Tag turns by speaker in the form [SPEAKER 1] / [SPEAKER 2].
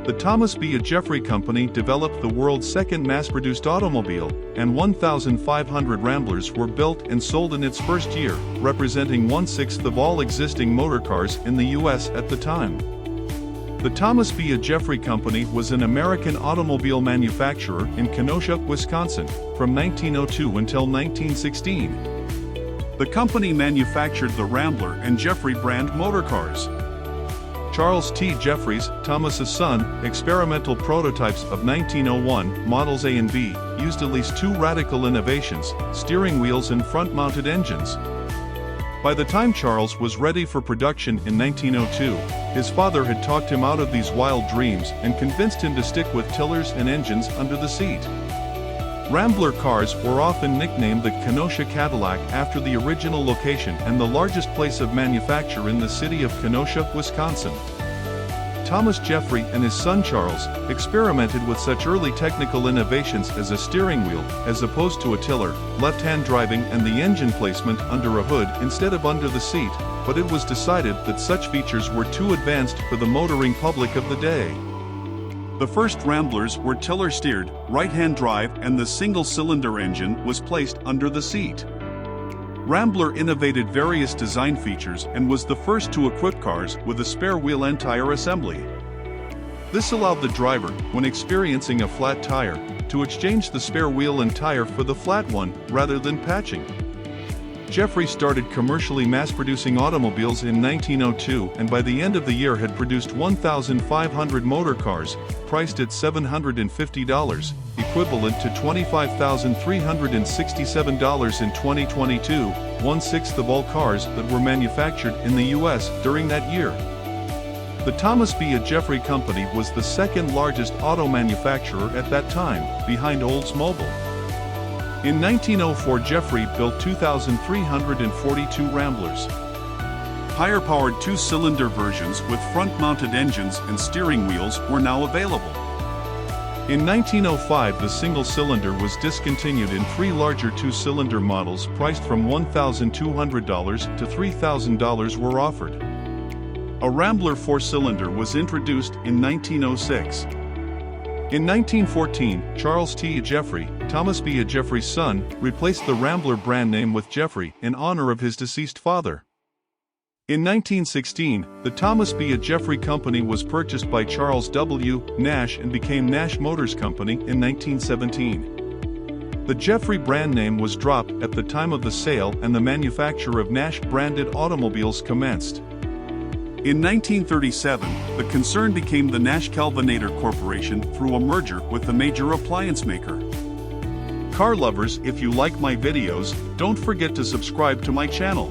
[SPEAKER 1] The Thomas B. Jeffrey Company developed the world's second mass-produced automobile, and 1,500 Ramblers were built and sold in its first year, representing 1/6 of all existing motor cars in the U.S. at the time. The Thomas B. Jeffrey Company was an American automobile manufacturer in Kenosha, Wisconsin, from 1902 until 1916. The company manufactured the Rambler and Jeffrey brand motor cars. Charles T. Jeffries, Thomas's son, experimental prototypes of 1901 models A and B used at least two radical innovations: steering wheels and front-mounted engines. By the time Charles was ready for production in 1902, his father had talked him out of these wild dreams and convinced him to stick with tillers and engines under the seat. Rambler cars were often nicknamed the Kenosha Cadillac after the original location and the largest place of manufacture in the city of Kenosha, Wisconsin. Thomas Jeffrey and his son Charles experimented with such early technical innovations as a steering wheel, as opposed to a tiller, left-hand driving and the engine placement under a hood instead of under the seat, but it was decided that such features were too advanced for the motoring public of the day. The first Ramblers were tiller-steered, right-hand drive, and the single-cylinder engine was placed under the seat. Rambler innovated various design features and was the first to equip cars with a spare wheel and tire assembly. This allowed the driver, when experiencing a flat tire, to exchange the spare wheel and tire for the flat one, rather than patching. Jeffrey started commercially mass-producing automobiles in 1902 and by the end of the year had produced 1,500 motor cars, priced at $750, equivalent to $25,367 in 2022, 1/6 of all cars that were manufactured in the U.S. during that year. The Thomas B. Jeffrey Company was the second largest auto manufacturer at that time, behind Oldsmobile. In 1904, Jeffrey built 2,342 Ramblers. Higher-powered two-cylinder versions with front-mounted engines and steering wheels were now available. In 1905, the single-cylinder was discontinued and three larger two-cylinder models priced from $1,200 to $3,000 were offered. A Rambler four-cylinder was introduced in 1906. In 1914, Charles T. Jeffrey, Thomas B. Jeffrey's son, replaced the Rambler brand name with Jeffrey in honor of his deceased father. In 1916, the Thomas B. Jeffrey Company was purchased by Charles W. Nash and became Nash Motors Company in 1917. The Jeffrey brand name was dropped at the time of the sale and the manufacture of Nash-branded automobiles commenced. In 1937, the concern became the Nash Kelvinator Corporation through a merger with a major appliance maker. Car lovers, if you like my videos, don't forget to subscribe to my channel.